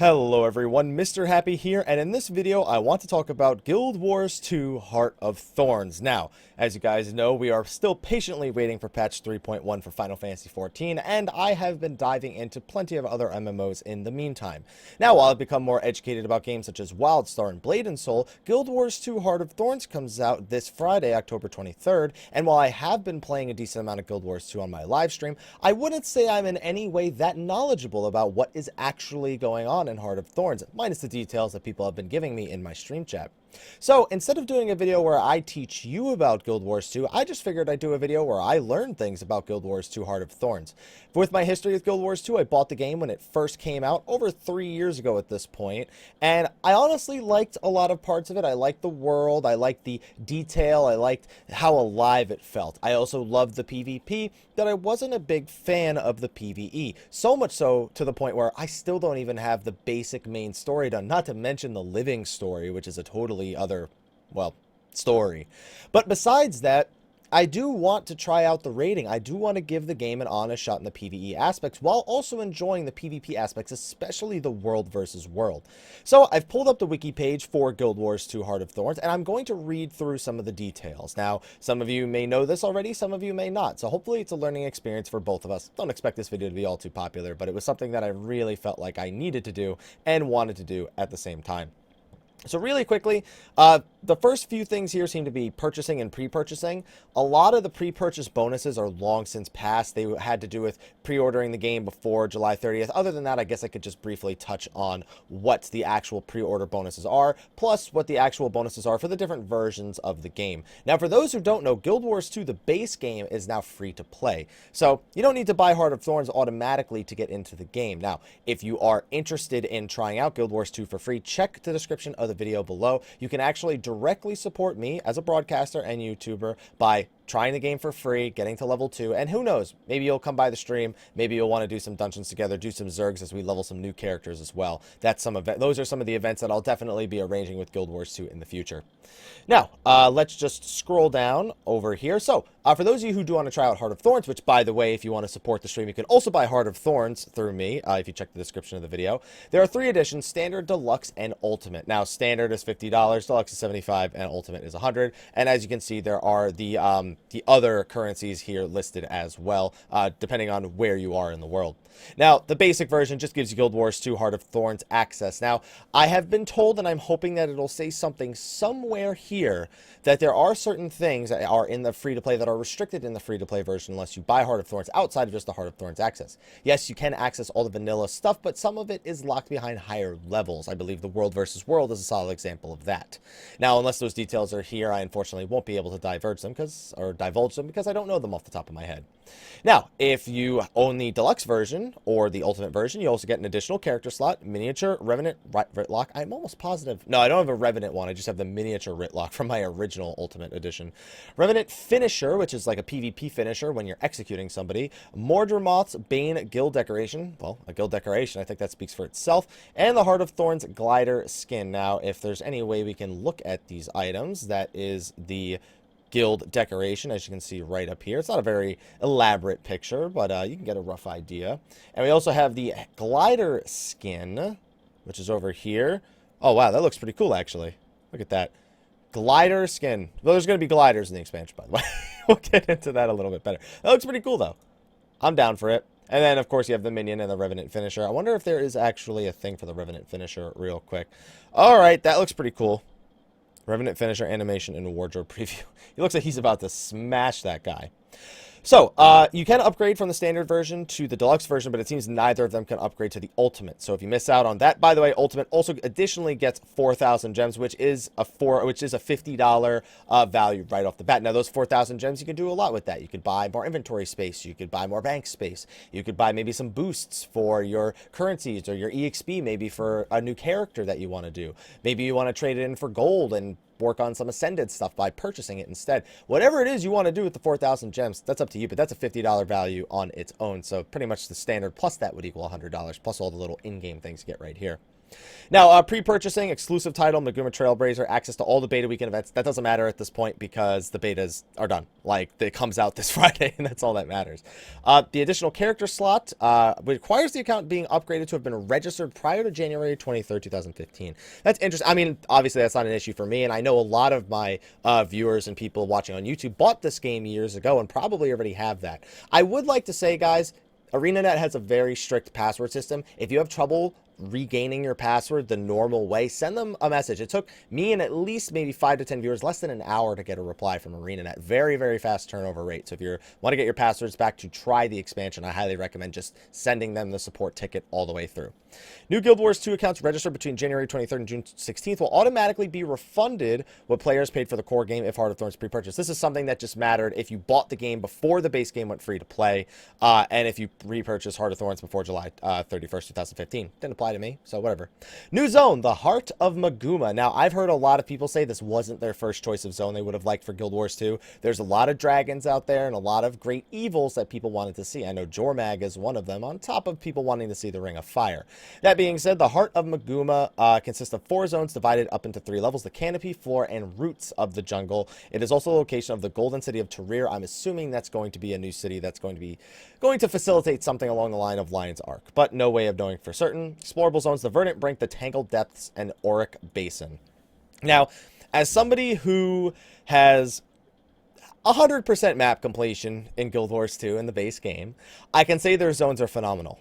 Hello everyone, Mr. Happy here, and in this video I want to talk about Guild Wars 2 Heart of Thorns. Now, as you guys know, we are still patiently waiting for patch 3.1 for Final Fantasy XIV, and I have been diving into plenty of other MMOs in the meantime. Now, while I've become more educated about games such as WildStar and Blade & Soul, Guild Wars 2 Heart of Thorns comes out this Friday, October 23rd, and while I have been playing a decent amount of Guild Wars 2 on my live stream, I wouldn't say I'm in any way that knowledgeable about what is actually going on in Heart of Thorns, minus the details that people have been giving me in my stream chat. So instead of doing a video where I teach you about Guild Wars 2, I just figured I'd do a video where I learn things about Guild Wars 2 Heart of Thorns. With my history with Guild Wars 2, I bought the game when it first came out, over 3 years ago at this point, and I honestly liked a lot of parts of it. I liked the world, I liked the detail, I liked how alive it felt. I also loved the PvP, but I wasn't a big fan of the PvE. So much so to the point where I still don't even have the basic main story done, not to mention the living story, which is a totally other, well, story. But besides that, I do want to try out the raiding. I do want to give the game an honest shot in the PvE aspects while also enjoying the PvP aspects, especially the world versus world. So I've pulled up the wiki page for Guild Wars 2 Heart of Thorns, and I'm going to read through some of the details. Now, some of you may know this already, some of you may not. So hopefully it's a learning experience for both of us. Don't expect this video to be all too popular, but it was something that I really felt like I needed to do and wanted to do at the same time. So really quickly, the first few things here seem to be purchasing and pre-purchasing. A lot of the pre-purchase bonuses are long since passed. They had to do with pre-ordering the game before July 30th. Other than that, I guess I could just briefly touch on what the actual pre-order bonuses are, plus what the actual bonuses are for the different versions of the game. Now, for those who don't know, Guild Wars 2, the base game, is now free to play. So you don't need to buy Heart of Thorns automatically to get into the game. Now, if you are interested in trying out Guild Wars 2 for free, check the description of the video below. You can actually directly support me as a broadcaster and YouTuber by trying the game for free, getting to level 2, and who knows, maybe you'll come by the stream, maybe you'll want to do some dungeons together, do some zergs as we level some new characters as well. Those are some of the events that I'll definitely be arranging with Guild Wars 2 in the future. Now, let's just scroll down over here. So, for those of you who do want to try out Heart of Thorns, which, by the way, if you want to support the stream, you can also buy Heart of Thorns through me, if you check the description of the video. There are 3 editions, Standard, Deluxe, and Ultimate. Now, Standard is $50, Deluxe is $75, and Ultimate is $100. And as you can see, there are the other currencies here listed as well, depending on where you are in the world. Now, the basic version just gives you Guild Wars 2 Heart of Thorns access. Now, I have been told, and I'm hoping that it'll say something somewhere here, that there are certain things that are in the free-to-play that are restricted in the free-to-play version unless you buy Heart of Thorns outside of just the Heart of Thorns access. Yes, you can access all the vanilla stuff, but some of it is locked behind higher levels. I believe the world versus world is a solid example of that. Now, unless those details are here, I unfortunately won't be able to divulge them because I don't know them off the top of my head. Now, if you own the deluxe version or the ultimate version, you also get an additional character slot, miniature Revenant Ritlock. I'm almost positive. No, I don't have a Revenant one. I just have the miniature Ritlock from my original ultimate edition. Revenant Finisher, which is like a PvP finisher when you're executing somebody. Mordremoth's Bane Guild Decoration. Well, a guild decoration. I think that speaks for itself. And the Heart of Thorns Glider Skin. Now, if there's any way we can look at these items, that is the guild decoration, as you can see right up here. It's not a very elaborate picture, but you can get a rough idea. And we also have the glider skin, which is over here. Oh wow, that looks pretty cool actually. Look at that. Glider skin. Well, there's going to be gliders in the expansion, by the way. We'll get into that a little bit better. That looks pretty cool though. I'm down for it. And then, of course, you have the Minion and the Revenant Finisher. I wonder if there is actually a thing for the Revenant Finisher real quick. Alright, that looks pretty cool. Revenant Finisher animation and wardrobe preview. He looks like he's about to smash that guy. So, you can upgrade from the standard version to the deluxe version, but it seems neither of them can upgrade to the ultimate. So if you miss out on that, by the way, ultimate also additionally gets 4,000 gems, which is a $50 value right off the bat. Now, those 4,000 gems, you can do a lot with that. You could buy more inventory space. You could buy more bank space. You could buy maybe some boosts for your currencies or your EXP, maybe for a new character that you want to do. Maybe you want to trade it in for gold and work on some ascended stuff by purchasing it instead. Whatever it is you want to do with the 4,000 gems, that's up to you, but that's a $50 value on its own. So pretty much the standard plus that would equal $100 plus all the little in-game things you get right here. Now, pre-purchasing, exclusive title, Maguma Trailblazer, access to all the beta weekend events. That doesn't matter at this point because the betas are done. Like, it comes out this Friday, and that's all that matters. The additional character slot requires the account being upgraded to have been registered prior to January 23rd, 2015. That's interesting. I mean, obviously, that's not an issue for me, and I know a lot of my viewers and people watching on YouTube bought this game years ago and probably already have that. I would like to say, guys, ArenaNet has a very strict password system. If you have trouble regaining your password the normal way, send them a message. It took me and at least maybe 5 to 10 viewers less than an hour to get a reply from ArenaNet. Very, very fast turnover rate. So if you want to get your passwords back to try the expansion, I highly recommend just sending them the support ticket all the way through. New Guild Wars 2 accounts registered between January 23rd and June 16th will automatically be refunded what players paid for the core game if Heart of Thorns pre-purchase. This is something that just mattered if you bought the game before the base game went free to play, and if you repurchased Heart of Thorns before July 31st, 2015. Didn't apply to me, so whatever. New zone, the Heart of Maguma. Now, I've heard a lot of people say this wasn't their first choice of zone they would have liked for Guild Wars 2. There's a lot of dragons out there and a lot of great evils that people wanted to see. I know Jormag is one of them, on top of people wanting to see the Ring of Fire. That being said, the Heart of Maguma consists of 4 zones divided up into 3 levels: the canopy, floor, and roots of the jungle. It is also the location of the golden city of Tarir. I'm assuming that's going to be a new city that's going to facilitate something along the line of Lion's Arc, but no way of knowing for certain. Explorable zones: the Verdant Brink, the Tangled Depths, and Auric Basin. Now, as somebody who has 100% map completion in Guild Wars 2 in the base game, I can say their zones are phenomenal.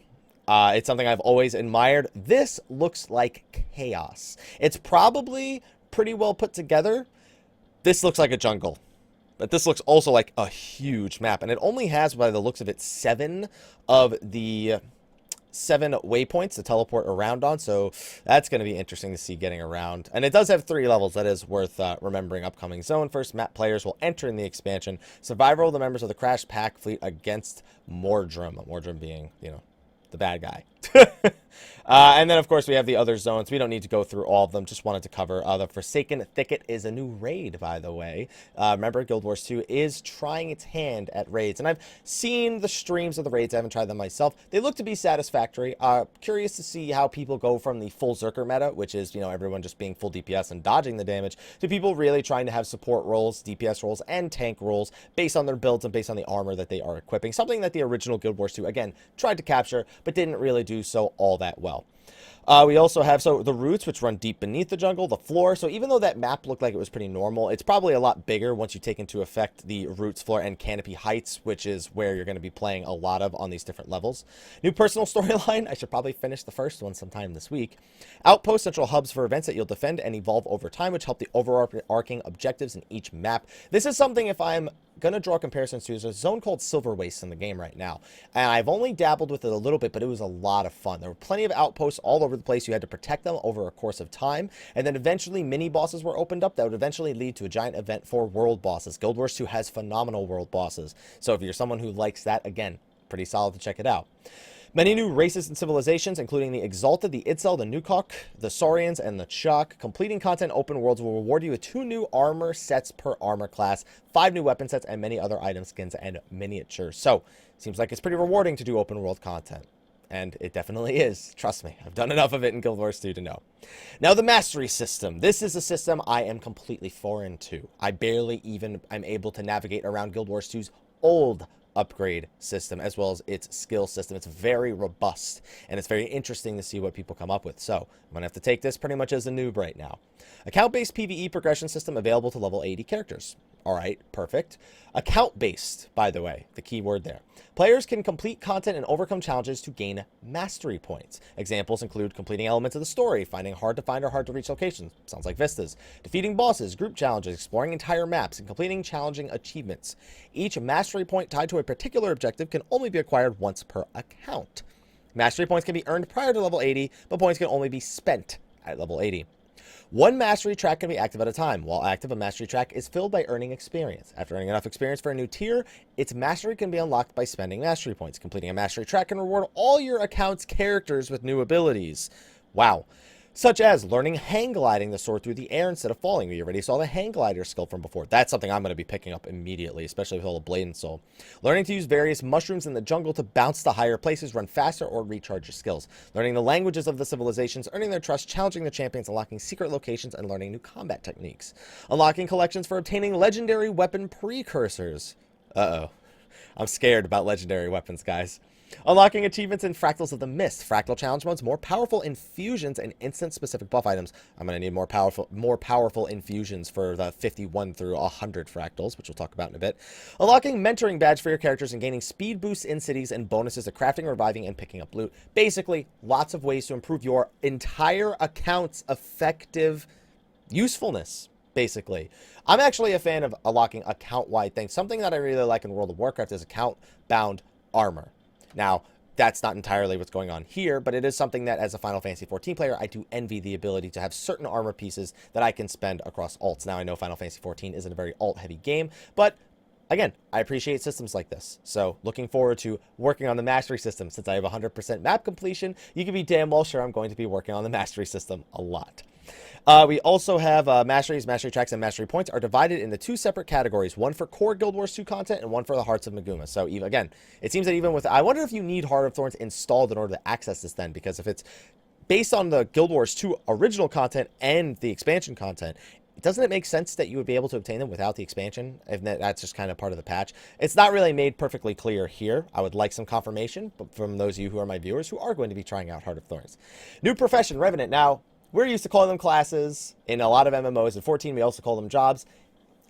It's something I've always admired. This looks like chaos. It's probably pretty well put together. This looks like a jungle. But this looks also like a huge map. And it only has, by the looks of it, 7 of the 7 waypoints to teleport around on. So that's going to be interesting to see getting around. And it does have 3 levels. That is worth remembering. Upcoming zone. First map players will enter in the expansion. Survival of the members of the Crash Pack fleet against Mordrum. Mordrum being, you know, the bad guy. And then, of course, we have the other zones. We don't need to go through all of them. Just wanted to cover the Forsaken Thicket is a new raid, by the way. Remember, Guild Wars 2 is trying its hand at raids. And I've seen the streams of the raids. I haven't tried them myself. They look to be satisfactory. Curious to see how people go from the full Zerker meta, which is, you know, everyone just being full DPS and dodging the damage, to people really trying to have support roles, DPS roles, and tank roles based on their builds and based on the armor that they are equipping. Something that the original Guild Wars 2, again, tried to capture, but didn't really do so all that well. We also have the roots, which run deep beneath the jungle, the floor. So even though that map looked like it was pretty normal, it's probably a lot bigger once you take into effect the roots, floor, and canopy heights, which is where you're going to be playing a lot of on these different levels. New personal storyline. I should probably finish the first one sometime this week. Outpost, central hubs for events that you'll defend and evolve over time, which help the overarching objectives in each map. This is something, if I'm going to draw comparisons to, there's a zone called Silver Waste in the game right now, and I've only dabbled with it a little bit, but it was a lot of fun. There were plenty of outposts all over the place. You had to protect them over a course of time, and then eventually mini bosses were opened up that would eventually lead to a giant event for world bosses. Guild Wars 2 has phenomenal world bosses, so if you're someone who likes that, again, pretty solid to check it out. Many new races and civilizations, including the Exalted, the Itzel, the Nukok, the Saurians, and the Chok. Completing content open worlds will reward you with 2 new armor sets per armor class, 5 new weapon sets, and many other item skins and miniatures. So, seems like it's pretty rewarding to do open world content. And it definitely is. Trust me, I've done enough of it in Guild Wars 2 to know. Now, the Mastery system. This is a system I am completely foreign to. I barely even am able to navigate around Guild Wars 2's old upgrade system as well as its skill system. It's very robust, and it's very interesting to see what people come up with. So I'm gonna have to take this pretty much as a noob right now. Account-based PvE progression system available to level 80 characters. All right, perfect. Account-based, by the way, the key word there. Players can complete content and overcome challenges to gain mastery points. Examples include completing elements of the story, finding hard to find or hard to reach locations, sounds like Vistas, defeating bosses, group challenges, exploring entire maps, and completing challenging achievements. Each mastery point tied to a particular objective can only be acquired once per account. Mastery points can be earned prior to level 80, but points can only be spent at level 80. One mastery track can be active at a time. While active, a mastery track is filled by earning experience. After earning enough experience for a new tier, its mastery can be unlocked by spending mastery points. Completing a mastery track can reward all your account's characters with new abilities. Wow. such as learning hang gliding to soar through the air instead of falling. We already saw the hang glider skill from before. That's something I'm going to be picking up immediately, especially with all the Blade and Soul. Learning to use various mushrooms in the jungle to bounce to higher places, run faster, or recharge your skills. Learning the languages of the civilizations, earning their trust, challenging the champions, unlocking secret locations, and learning new combat techniques. Unlocking collections for obtaining legendary weapon precursors. Uh-oh. I'm scared about legendary weapons, guys. Unlocking achievements in Fractals of the Mist. Fractal challenge modes, more powerful infusions, and instant specific buff items. I'm going to need more powerful infusions for the 51 through 100 Fractals, which we'll talk about in a bit. Unlocking mentoring badge for your characters and gaining speed boosts in cities and bonuses to crafting, reviving, and picking up loot. Basically, lots of ways to improve your entire account's effective usefulness. Basically, I'm actually a fan of unlocking account-wide things. Something that I really like in World of Warcraft is account-bound armor. Now, that's not entirely what's going on here, but it is something that as a Final Fantasy XIV player, I do envy the ability to have certain armor pieces that I can spend across alts. Now, I know Final Fantasy XIV isn't a very alt-heavy game, but again, I appreciate systems like this. So, looking forward to working on the Mastery system. Since I have 100% map completion, you can be damn well sure I'm going to be working on the Mastery system a lot. We also have Masteries, Mastery Tracks, and Mastery Points are divided into two separate categories, one for core Guild Wars 2 content and one for the Hearts of Maguma. So, again, it seems that even with... I wonder if you need Heart of Thorns installed in order to access this then, because if it's based on the Guild Wars 2 original content and the expansion content, doesn't it make sense that you would be able to obtain them without the expansion? If that's just kind of part of the patch. It's not really made perfectly clear here. I would like some confirmation from those of you who are my viewers who are going to be trying out Heart of Thorns. New profession, Revenant. Now, we're used to calling them classes. In a lot of MMOs, in 14, we also call them jobs.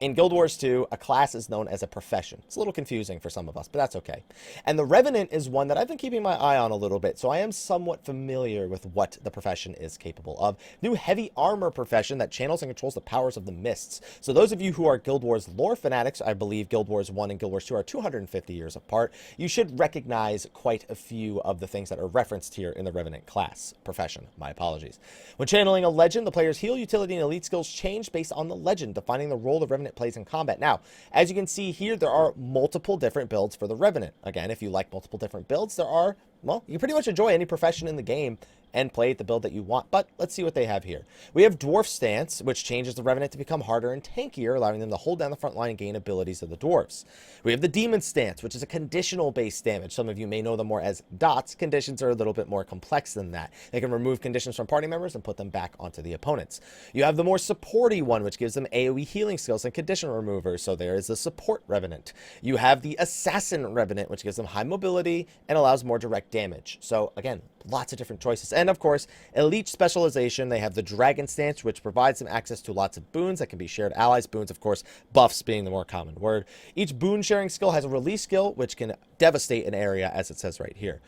In Guild Wars 2, a class is known as a profession. It's a little confusing for some of us, but that's okay. And the Revenant is one that I've been keeping my eye on a little bit, so I am somewhat familiar with what the profession is capable of. New heavy armor profession that channels and controls the powers of the mists. So those of you who are Guild Wars lore fanatics, I believe Guild Wars 1 and Guild Wars 2 are 250 years apart, you should recognize quite a few of the things that are referenced here in the Revenant class. Profession, my apologies. When channeling a legend, the player's heal, utility, and elite skills change based on the legend, defining the role the Revenant plays in combat. Now, as you can see here, there are multiple different builds for the Revenant. Again, if you like multiple different builds, there are, well, you pretty much enjoy any profession in the game and play the build that you want. But let's see what they have here. We have Dwarf Stance, which changes the Revenant to become harder and tankier, allowing them to hold down the front line and gain abilities of the Dwarves. We have the Demon Stance, which is a conditional based damage. Some of you may know them more as dots. Conditions are a little bit more complex than that. They can remove conditions from party members and put them back onto the opponents. You have the more supporty one, which gives them AoE healing skills and condition removers. So there is the support Revenant. You have the Assassin Revenant, which gives them high mobility and allows more direct damage. So again, lots of different choices. And of course, Elite Specialization, they have the Dragon Stance, which provides them access to lots of boons that can be shared allies. Boons, of course, buffs being the more common word. Each boon sharing skill has a release skill, which can devastate an area, as it says right here.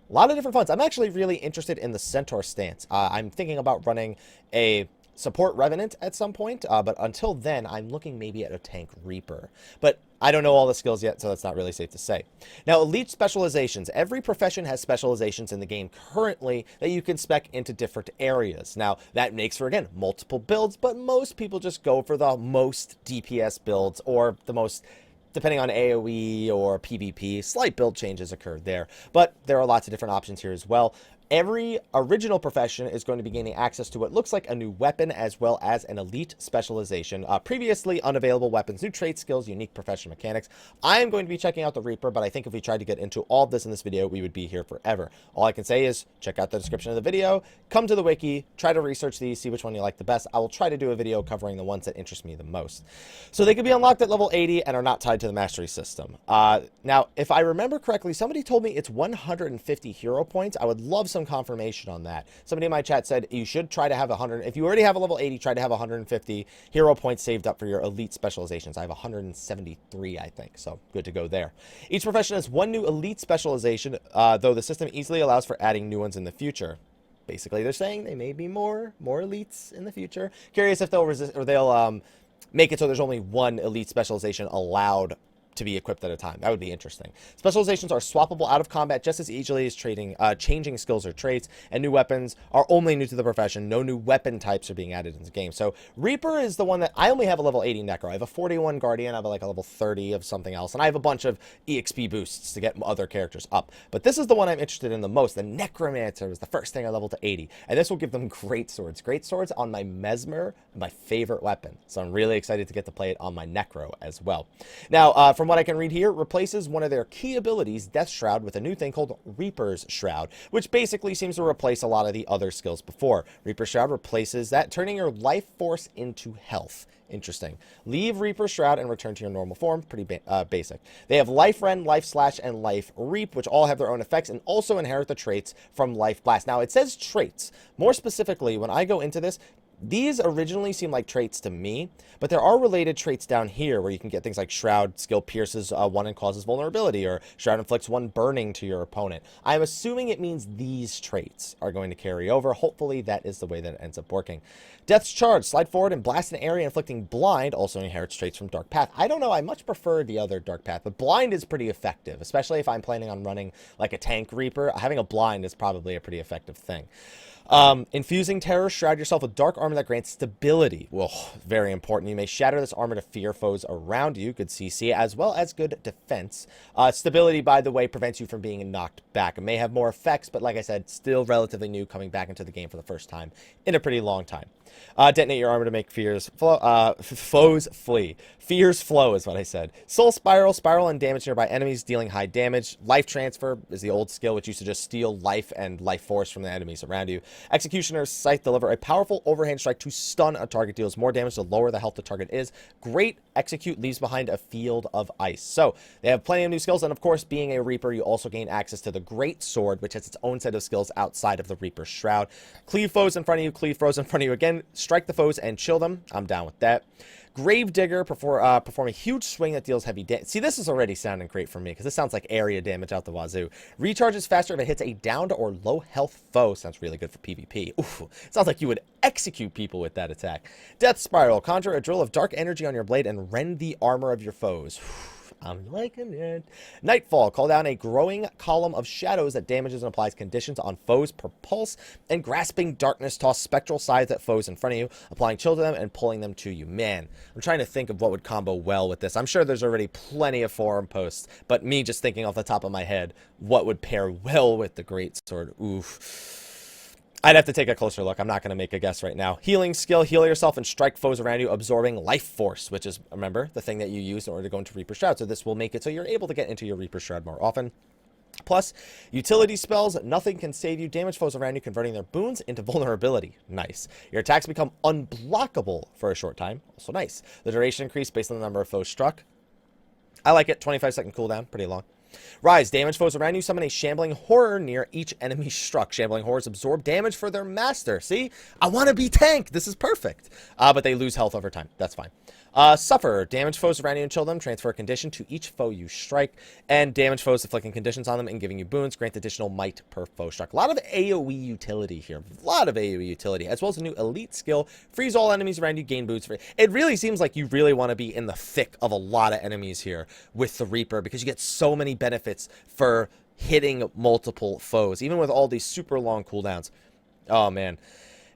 A lot of different funds. I'm actually really interested in the Centaur Stance. I'm thinking about running a support Revenant at some point, but until then, I'm looking maybe at a tank Reaper. But I don't know all the skills yet, so that's not really safe to say. Now, Elite Specializations. Every profession has specializations in the game currently that you can spec into different areas. Now, that makes for, again, multiple builds, but most people just go for the most DPS builds or the most, depending on AoE or PvP. Slight build changes occurred there, but there are lots of different options here as well. Every original profession is going to be gaining access to what looks like a new weapon as well as an elite specialization. Previously unavailable weapons, new trait skills, unique profession mechanics. I am going to be checking out the Reaper, but I think if we tried to get into all of this in this video, we would be here forever. All I can say is check out the description of the video, come to the wiki, try to research these, see which one you like the best. I will try to do a video covering the ones that interest me the most. So they can be unlocked at level 80 and are not tied to the Mastery system. Now, if I remember correctly, somebody told me it's 150 hero points. I would love some confirmation on that. Somebody in my chat said you should try to have 100. If you already have a level 80, try to have 150 hero points saved up for your elite specializations. I have 173, I think, so good to go there. Each profession has one new elite specialization, though the system easily allows for adding new ones in the future. Basically, they're saying they may be more elites in the future. Curious if they'll resist or they'll make it so there's only one elite specialization allowed to be equipped at a time. That would be interesting. Specializations are swappable out of combat just as easily as changing skills or traits, and new weapons are only new to the profession. No new weapon types are being added into the game. So Reaper is the one that I only have a level 80 Necro. I have a 41 Guardian, I have like a level 30 of something else, and I have a bunch of EXP boosts to get other characters up. But this is the one I'm interested in the most. The Necromancer was the first thing I leveled to 80, and this will give them great swords. Great swords on my Mesmer, my favorite weapon. So I'm really excited to get to play it on my Necro as well. Now, from what I can read here, replaces one of their key abilities, Death Shroud, with a new thing called Reaper's Shroud, which basically seems to replace a lot of the other skills before. Reaper's Shroud replaces that, turning your life force into health. Interesting. Leave Reaper Shroud and return to your normal form. Pretty basic. They have Life Rend, Life Slash, and Life Reap, which all have their own effects and also inherit the traits from Life Blast. Now, it says traits. More specifically, when I go into this, these originally seem like traits to me, but there are related traits down here where you can get things like Shroud skill pierces one and causes vulnerability, or Shroud inflicts one burning to your opponent. I'm assuming it means these traits are going to carry over. Hopefully that is the way that it ends up working. Death's Charge, slide forward and blast an area inflicting blind, also inherits traits from Dark Path. I don't know, I much prefer the other Dark Path, but blind is pretty effective, especially if I'm planning on running like a tank Reaper. Having a blind is probably a pretty effective thing. Infusing Terror, shroud yourself with dark armor that grants stability. Well, very important. You may shatter this armor to fear foes around you. Good CC, as well as good defense. Stability, by the way, prevents you from being knocked back. It may have more effects, but like I said, still relatively new, coming back into the game for the first time in a pretty long time. Detonate your armor to make foes flee. Fears flow is what I said. Soul Spiral, spiral and damage nearby enemies, dealing high damage. Life Transfer is the old skill, which used to just steal life and life force from the enemies around you. Executioner's Scythe, deliver a powerful overhand strike to stun a target, deals more damage the lower the health the target is. Great Execute leaves behind a field of ice. So they have plenty of new skills, and of course, being a Reaper, you also gain access to the Great Sword, which has its own set of skills outside of the Reaper's Shroud. Cleave foes in front of you, cleave foes in front of you again, strike the foes and chill them. I'm down with that. Gravedigger, perform a huge swing that deals heavy damage. See, this is already sounding great for me, because this sounds like area damage out the wazoo. Recharges faster if it hits a downed or low health foe. Sounds really good for PvP. Oof, sounds like you would execute people with that attack. Death Spiral, conjure a drill of dark energy on your blade and rend the armor of your foes. I'm liking it. Nightfall, call down a growing column of shadows that damages and applies conditions on foes per pulse. And Grasping Darkness, toss spectral scythes at foes in front of you, applying chill to them and pulling them to you. Man, I'm trying to think of what would combo well with this. I'm sure there's already plenty of forum posts, but me just thinking off the top of my head, what would pair well with the Great Sword? Oof. I'd have to take a closer look. I'm not going to make a guess right now. Healing skill, heal yourself and strike foes around you, absorbing life force, which is, remember, the thing that you use in order to go into Reaper Shroud. So this will make it so you're able to get into your Reaper Shroud more often. Plus, utility spells, nothing can save you, damage foes around you, converting their boons into vulnerability. Nice. Your attacks become unblockable for a short time. Also nice. The duration increased based on the number of foes struck. I like it. 25-second cooldown. Pretty long. Rise, damage foes around you, summon a shambling horror near each enemy struck. Shambling horrors absorb damage for their master. See? I want to be tank. This is perfect. But they lose health over time. That's fine. Suffer, damage foes around you and chill them. Transfer a condition to each foe you strike. And damage foes, inflicting conditions on them and giving you boons. Grant additional might per foe struck. A lot of AoE utility here. A lot of AoE utility. As well as a new elite skill. Freeze all enemies around you, gain boots. It really seems like you really want to be in the thick of a lot of enemies here with the Reaper, because you get so many benefits for hitting multiple foes, even with all these super long cooldowns. Oh, man.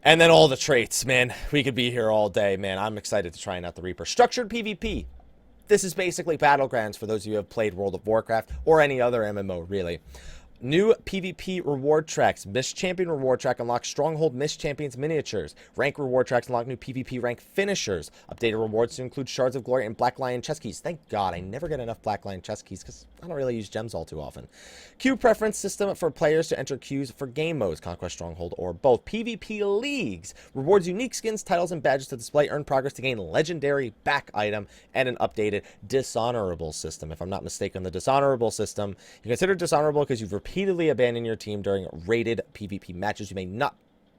And then all the traits, man. We could be here all day, man. I'm excited to try out the Reaper. Structured PvP. This is basically Battlegrounds for those of you who have played World of Warcraft or any other MMO, really. New PvP reward tracks. Mist Champion reward track unlocks Stronghold Mist Champions miniatures. Rank reward tracks unlock new PvP rank finishers. Updated rewards to include Shards of Glory and Black Lion chest keys. Thank God, I never get enough Black Lion chest keys because I don't really use gems all too often. Queue preference system for players to enter queues for game modes, Conquest, Stronghold, or both. PvP leagues. Rewards unique skins, titles, and badges to display. Earn progress to gain legendary back item. And an updated dishonorable system. If I'm not mistaken, the dishonorable system, you consider dishonorable because you've repeatedly abandoned your team during rated PvP matches. You may not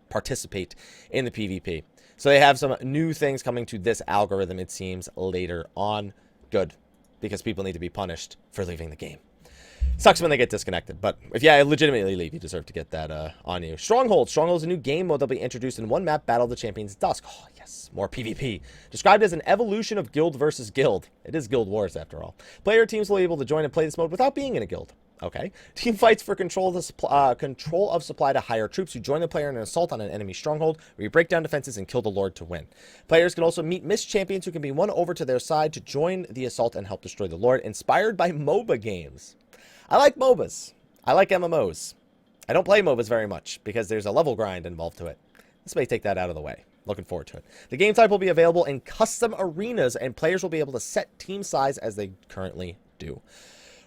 participate in the PvP. So they have some new things coming to this algorithm, it seems, later on. Good, because people need to be punished for leaving the game. Sucks when they get disconnected, but if you legitimately leave, you deserve to get that on you. Stronghold. Stronghold is a new game mode that'll be introduced in one map, Battle of the Champions Dusk. Oh, yes, more PvP. Described as an evolution of guild versus guild. It is Guild Wars, after all. Player teams will be able to join and play this mode without being in a guild. Okay. Team fights for control of supply to hire troops who join the player in an assault on an enemy stronghold, where you break down defenses and kill the lord to win. Players can also meet mist champions who can be won over to their side to join the assault and help destroy the lord, inspired by MOBA games. I like MOBAs. I like MMOs. I don't play MOBAs very much because there's a level grind involved to it. This may take that out of the way. Looking forward to it. The game type will be available in custom arenas, and players will be able to set team size as they currently do.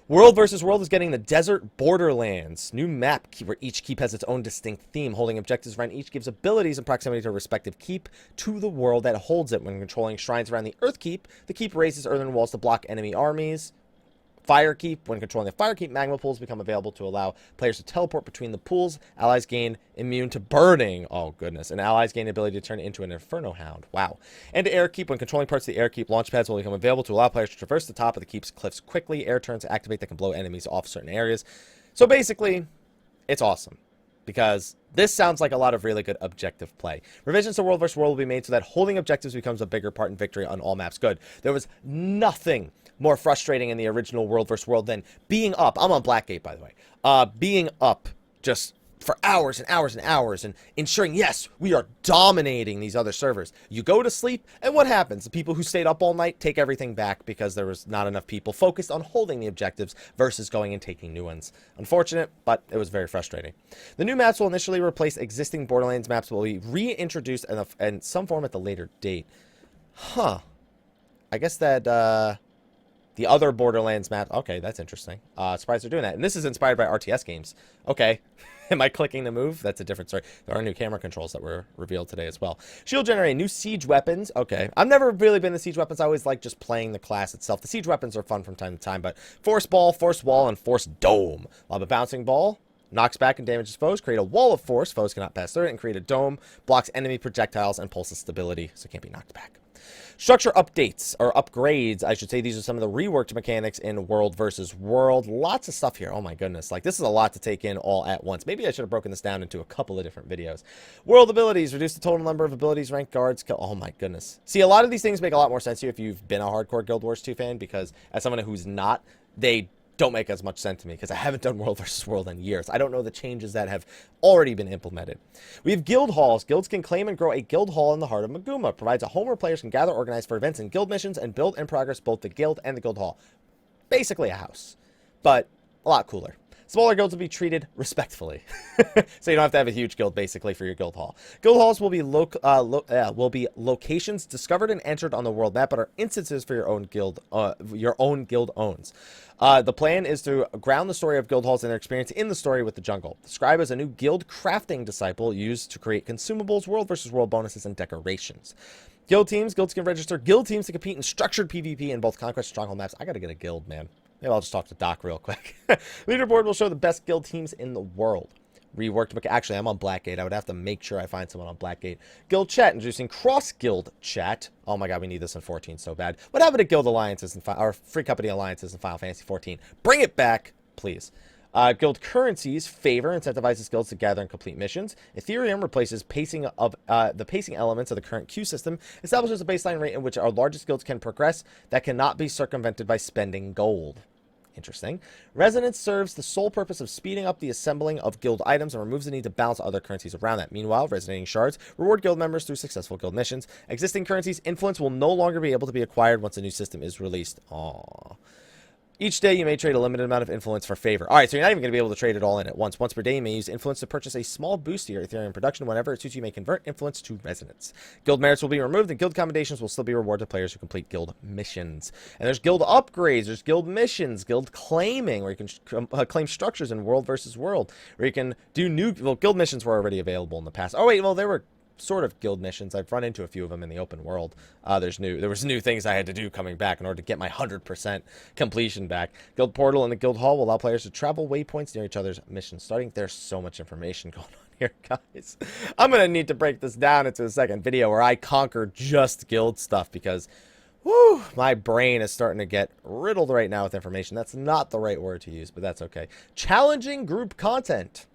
World versus World is getting the Desert Borderlands. New map where each keep has its own distinct theme. Holding objectives around each gives abilities in proximity to a respective keep to the world that holds it. When controlling shrines around the Earth Keep, the keep raises earthen walls to block enemy armies. Fire Keep. When controlling the Fire Keep, magma pools become available to allow players to teleport between the pools. Allies gain immune to burning. Oh, goodness. And allies gain the ability to turn into an Inferno Hound. Wow. And Air Keep. When controlling parts of the Air Keep, launch pads will become available to allow players to traverse the top of the keep's cliffs quickly. Air turns activate that can blow enemies off certain areas. So basically, it's awesome. Because this sounds like a lot of really good objective play. Revisions to World vs. World will be made so that holding objectives becomes a bigger part in victory on all maps. Good. There was nothing more frustrating in the original World vs. World than being up. I'm on Blackgate, by the way. Being up just for hours and hours and hours and ensuring, yes, we are dominating these other servers. You go to sleep, and what happens? The people who stayed up all night take everything back because there was not enough people focused on holding the objectives versus going and taking new ones. Unfortunate, but it was very frustrating. The new maps will initially replace existing Borderlands maps, but will be reintroduced in some form at the later date. Huh. I guess that, the other Borderlands map. Okay, that's interesting. Surprised they're doing that. And this is inspired by RTS games. Okay. Am I clicking to move? That's a different story. There are new camera controls that were revealed today as well. Shield generate new siege weapons. Okay. I've never really been the siege weapons. I always like just playing the class itself. The siege weapons are fun from time to time, but force ball, force wall, and force dome. While the bouncing ball knocks back and damages foes. Create a wall of force. Foes cannot pass through it. And create a dome. Blocks enemy projectiles and pulses stability, so it can't be knocked back. Structure updates, or upgrades, I should say. These are some of the reworked mechanics in World versus World. Lots of stuff here. Oh my goodness. Like, this is a lot to take in all at once. Maybe I should have broken this down into a couple of different videos. World abilities. Reduce the total number of abilities, rank guards. Oh my goodness. See, a lot of these things make a lot more sense to you if you've been a hardcore Guild Wars 2 fan, because as someone who's not, they don't make as much sense to me because I haven't done World versus World in years. I don't know the changes that have already been implemented. We have guild halls. Guilds can claim and grow a guild hall in the heart of Maguma. Provides a home where players can gather, organize for events and guild missions, and build and progress both the guild and the guild hall. Basically a house, but a lot cooler. Smaller guilds will be treated respectfully. So you don't have to have a huge guild, basically, for your guild hall. Guild halls will be locations discovered and entered on the world map, but are instances for your own guild owns. The plan is to ground the story of guild halls and their experience in the story with the jungle. Describe as a new guild crafting disciple used to create consumables, World versus World bonuses, and decorations. Guilds can register guild teams to compete in structured PvP in both Conquest and Stronghold maps. I gotta get a guild, man. Maybe I'll just talk to Doc real quick. Leaderboard will show the best guild teams in the world. Reworked, but actually, I'm on Blackgate. I would have to make sure I find someone on Blackgate. Guild chat, introducing cross-guild chat. Oh my god, we need this in 14 so bad. What happened to guild alliances or free company alliances in Final Fantasy 14? Bring it back, please. Guild currencies favor incentivizes guilds to gather and complete missions. Ethereum replaces the pacing elements of the current queue system, establishes a baseline rate in which our largest guilds can progress that cannot be circumvented by spending gold. Interesting. Resonance serves the sole purpose of speeding up the assembling of guild items and removes the need to balance other currencies around that. Meanwhile, resonating shards reward guild members through successful guild missions. Existing currencies' influence will no longer be able to be acquired once a new system is released. Aww. Each day, you may trade a limited amount of influence for favor. All right, so you're not even going to be able to trade it all in at once. Once per day, you may use influence to purchase a small boost to your Ethereum production. Whenever it suits you, may convert influence to resonance. Guild merits will be removed, and guild commendations will still be rewarded to players who complete guild missions. And there's guild upgrades, there's guild missions, guild claiming, where you can claim structures in World versus World, where you can do new... Well, guild missions were already available in the past. Oh, wait, well, there were sort of guild missions. I've run into a few of them in the open world. There was new things I had to do coming back in order to get my 100% completion back. Guild portal and the guild hall will allow players to travel waypoints near each other's missions starting. There's so much information going on here, guys. I'm gonna need to break this down into a second video where I conquer just guild stuff, because Whew, my brain is starting to get riddled right now with information. That's not the right word to use, but that's okay. Challenging group content.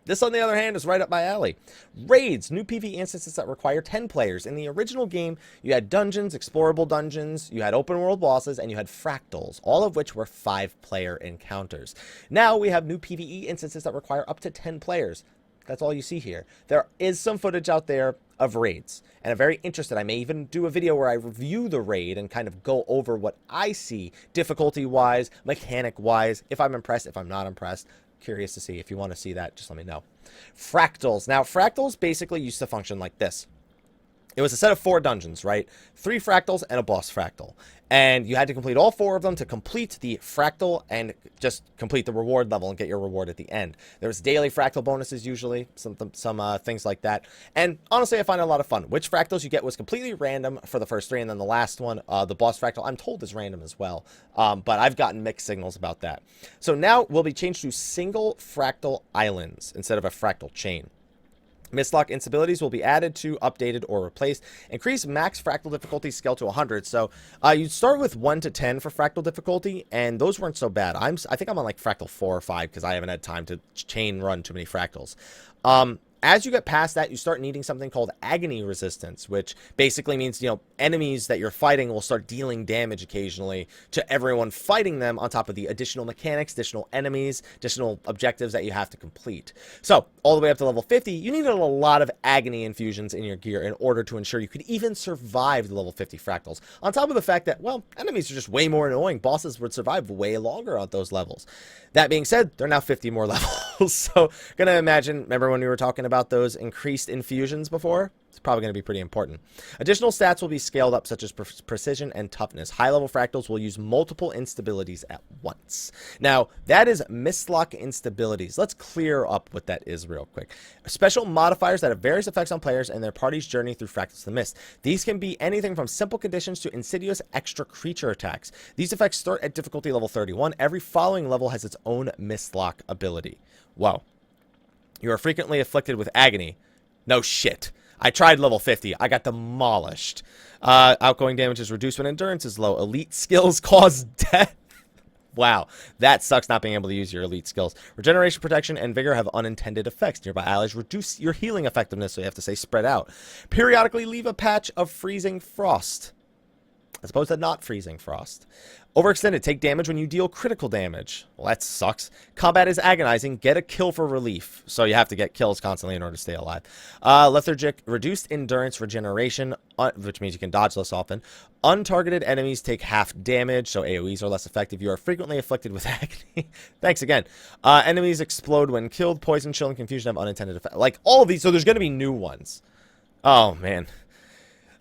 This, on the other hand, is right up my alley. Raids, new PvE instances that require 10 players. In the original game, you had dungeons, explorable dungeons, you had open world bosses, and you had fractals, all of which were 5-player encounters. Now we have new PvE instances that require up to 10 players. That's all you see here. There is some footage out there of raids, and I'm very interested. I may even do a video where I review the raid and kind of go over what I see difficulty-wise, mechanic-wise, if I'm impressed, if I'm not impressed. Curious to see. If you want to see that, just let me know. Fractals. Now, fractals basically used to function like this. It was a set of 4 dungeons, right? 3 fractals and a boss fractal. And you had to complete all 4 of them to complete the fractal and just complete the reward level and get your reward at the end. There was daily fractal bonuses usually, some things like that. And honestly, I find it a lot of fun. Which fractals you get was completely random for the first 3, and then the last one, the boss fractal, I'm told is random as well. But I've gotten mixed signals about that. So now we'll be changed to single fractal islands instead of a fractal chain. Mistlock instabilities will be added to, updated, or replaced. Increase max fractal difficulty scale to 100. So you start with 1 to 10 for fractal difficulty, and those weren't so bad. I think I'm on like fractal 4 or 5 because I haven't had time to chain run too many fractals. As you get past that, you start needing something called agony resistance, which basically means, you know, enemies that you're fighting will start dealing damage occasionally to everyone fighting them, on top of the additional mechanics, additional enemies, additional objectives that you have to complete. So all the way up to level 50, you needed a lot of agony infusions in your gear in order to ensure you could even survive the level 50 fractals. On top of the fact that, well, enemies are just way more annoying. Bosses would survive way longer at those levels. That being said, they're now 50 more levels. So gonna imagine, remember when we were talking about those increased infusions before? It's probably going to be pretty important. Additional stats will be scaled up, such as precision and toughness. High-level fractals will use multiple instabilities at once. Now, that is Mistlock instabilities. Let's clear up what that is real quick. Special modifiers that have various effects on players and their party's journey through Fractals to the Mist. These can be anything from simple conditions to insidious extra creature attacks. These effects start at difficulty level 31. Every following level has its own Mistlock ability. Wow. You are frequently afflicted with agony. No shit. I tried level 50. I got demolished. Outgoing damage is reduced when endurance is low. Elite skills cause death. Wow, that sucks not being able to use your elite skills. Regeneration, protection, and vigor have unintended effects. Nearby allies reduce your healing effectiveness, so you have to stay spread out. Periodically leave a patch of freezing frost, as opposed to not freezing frost. Overextended. Take damage when you deal critical damage. Well, that sucks. Combat is agonizing. Get a kill for relief. So you have to get kills constantly in order to stay alive. Lethargic. Reduced endurance regeneration, which means you can dodge less often. Untargeted enemies take half damage, so AoEs are less effective. You are frequently afflicted with agony. Thanks again. Enemies explode when killed. Poison, chill, and confusion have unintended effects. Like, all of these. So there's going to be new ones. Oh, man.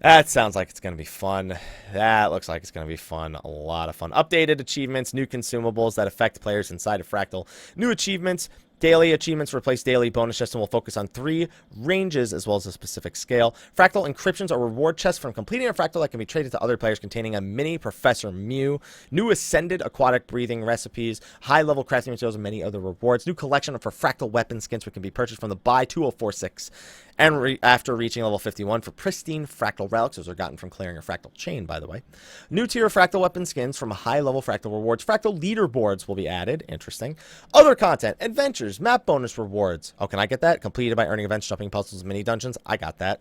That sounds like it's going to be fun. That looks like it's going to be fun. A lot of fun. Updated achievements, new consumables that affect players inside of Fractal. New achievements. Daily achievements replace daily bonus chests and will focus on 3 ranges as well as a specific scale. Fractal encryptions are reward chests from completing a fractal that can be traded to other players containing a mini Professor Mew. New ascended aquatic breathing recipes, high-level crafting materials, and many other rewards. New collection for fractal weapon skins which can be purchased from the Buy 2046. And after reaching level 51 for pristine fractal relics, those are gotten from clearing a fractal chain, by the way. New tier fractal weapon skins from high-level fractal rewards. Fractal leaderboards will be added. Interesting. Other content, adventures, map bonus rewards. Oh, can I get that? Completed by earning events, jumping puzzles, mini dungeons. I got that.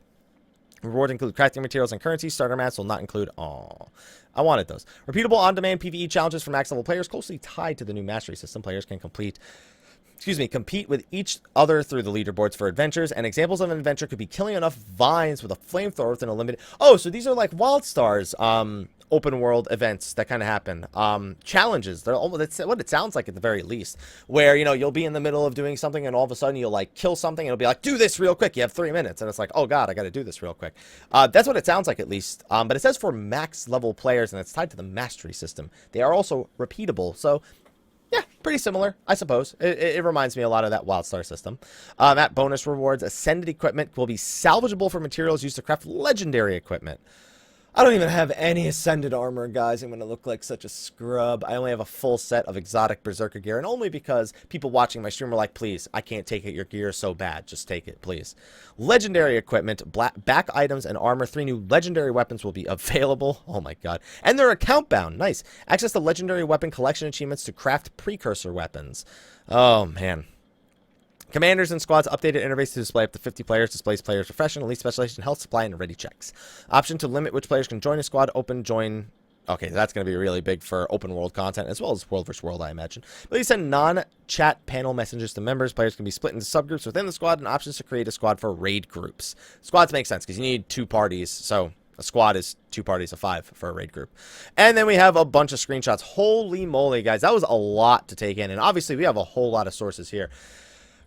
Rewards include crafting materials and currency. Starter mats will not include. Oh, I wanted those. Repeatable on-demand Pve challenges for max-level players closely tied to the new Mastery system. Players can compete with each other through the leaderboards for adventures, and examples of an adventure could be killing enough vines with a flamethrower within a limited... Oh, so these are like Wild Stars, open world events that kind of happen. Challenges. They're almost, that's what it sounds like at the very least, where, you know, you'll be in the middle of doing something and all of a sudden you'll like kill something and it'll be like, do this real quick. You have 3 minutes. And it's like, oh God, I got to do this real quick. That's what it sounds like at least. But it says for max level players and it's tied to the Mastery system. They are also repeatable. So yeah, pretty similar, I suppose. It reminds me a lot of that WildStar system. At bonus rewards, ascended equipment will be salvageable for materials used to craft legendary equipment. I don't even have any Ascended armor, guys. I'm going to look like such a scrub. I only have a full set of exotic Berserker gear, and only because people watching my stream were like, please, I can't take it. Your gear is so bad. Just take it, please. Legendary equipment, back items, and armor. 3 new legendary weapons will be available. Oh my god. And they're account bound. Nice. Access to legendary weapon collection achievements to craft precursor weapons. Oh, man. Commanders and squads updated interface to display up to 50 players, displays players' refresh, elite specialization, health supply, and ready checks. Option to limit which players can join a squad, open, join. Okay, that's going to be really big for open world content, as well as world versus world, I imagine. But you send non-chat panel messages to members. Players can be split into subgroups within the squad, and options to create a squad for raid groups. Squads make sense, because you need 2 parties, so a squad is 2 parties of 5 for a raid group. And then we have a bunch of screenshots. Holy moly, guys, that was a lot to take in, and obviously we have a whole lot of sources here.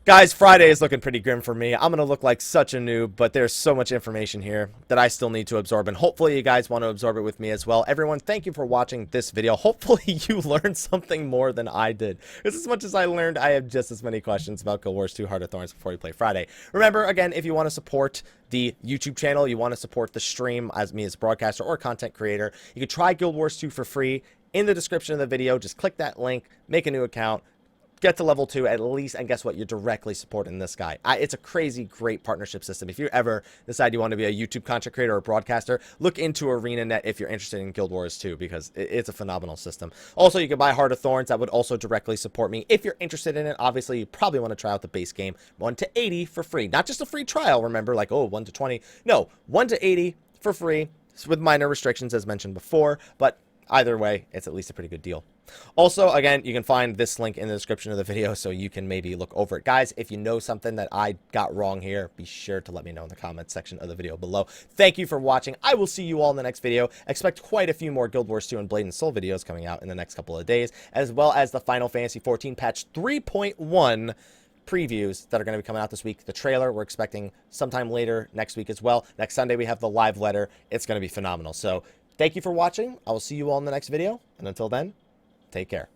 Guys, Friday is looking pretty grim for me. I'm going to look like such a noob, but there's so much information here that I still need to absorb, and hopefully you guys want to absorb it with me as well. Everyone, thank you for watching this video. Hopefully you learned something more than I did, because as much as I learned, I have just as many questions about Guild Wars 2 Heart of Thorns before you play Friday. Remember, again, if you want to support the YouTube channel, you want to support the stream as me as a broadcaster or content creator, you can try Guild Wars 2 for free in the description of the video. Just click that link, make a new account, get to level 2 at least, and guess what? You're directly supporting this guy. It's a crazy, great partnership system. If you ever decide you want to be a YouTube content creator or a broadcaster, look into ArenaNet if you're interested in Guild Wars 2, because it's a phenomenal system. Also, you can buy Heart of Thorns. That would also directly support me. If you're interested in it, obviously, you probably want to try out the base game 1 to 80 for free. Not just a free trial, remember, like, oh, 1 to 20. No, 1 to 80 for free, with minor restrictions, as mentioned before, but either way, it's at least a pretty good deal. Also, again, you can find this link in the description of the video, so you can maybe look over it. Guys, if you know something that I got wrong here, be sure to let me know in the comments section of the video below. Thank you for watching. I will see you all in the next video. Expect quite a few more Guild Wars 2 and Blade and Soul videos coming out in the next couple of days, as well as the Final Fantasy 14 patch 3.1 previews that are going to be coming out this week. The trailer we're expecting sometime later next week as well. Next Sunday we have the live letter. It's going to be phenomenal. So thank you for watching. I will see you all in the next video, and until then, take care.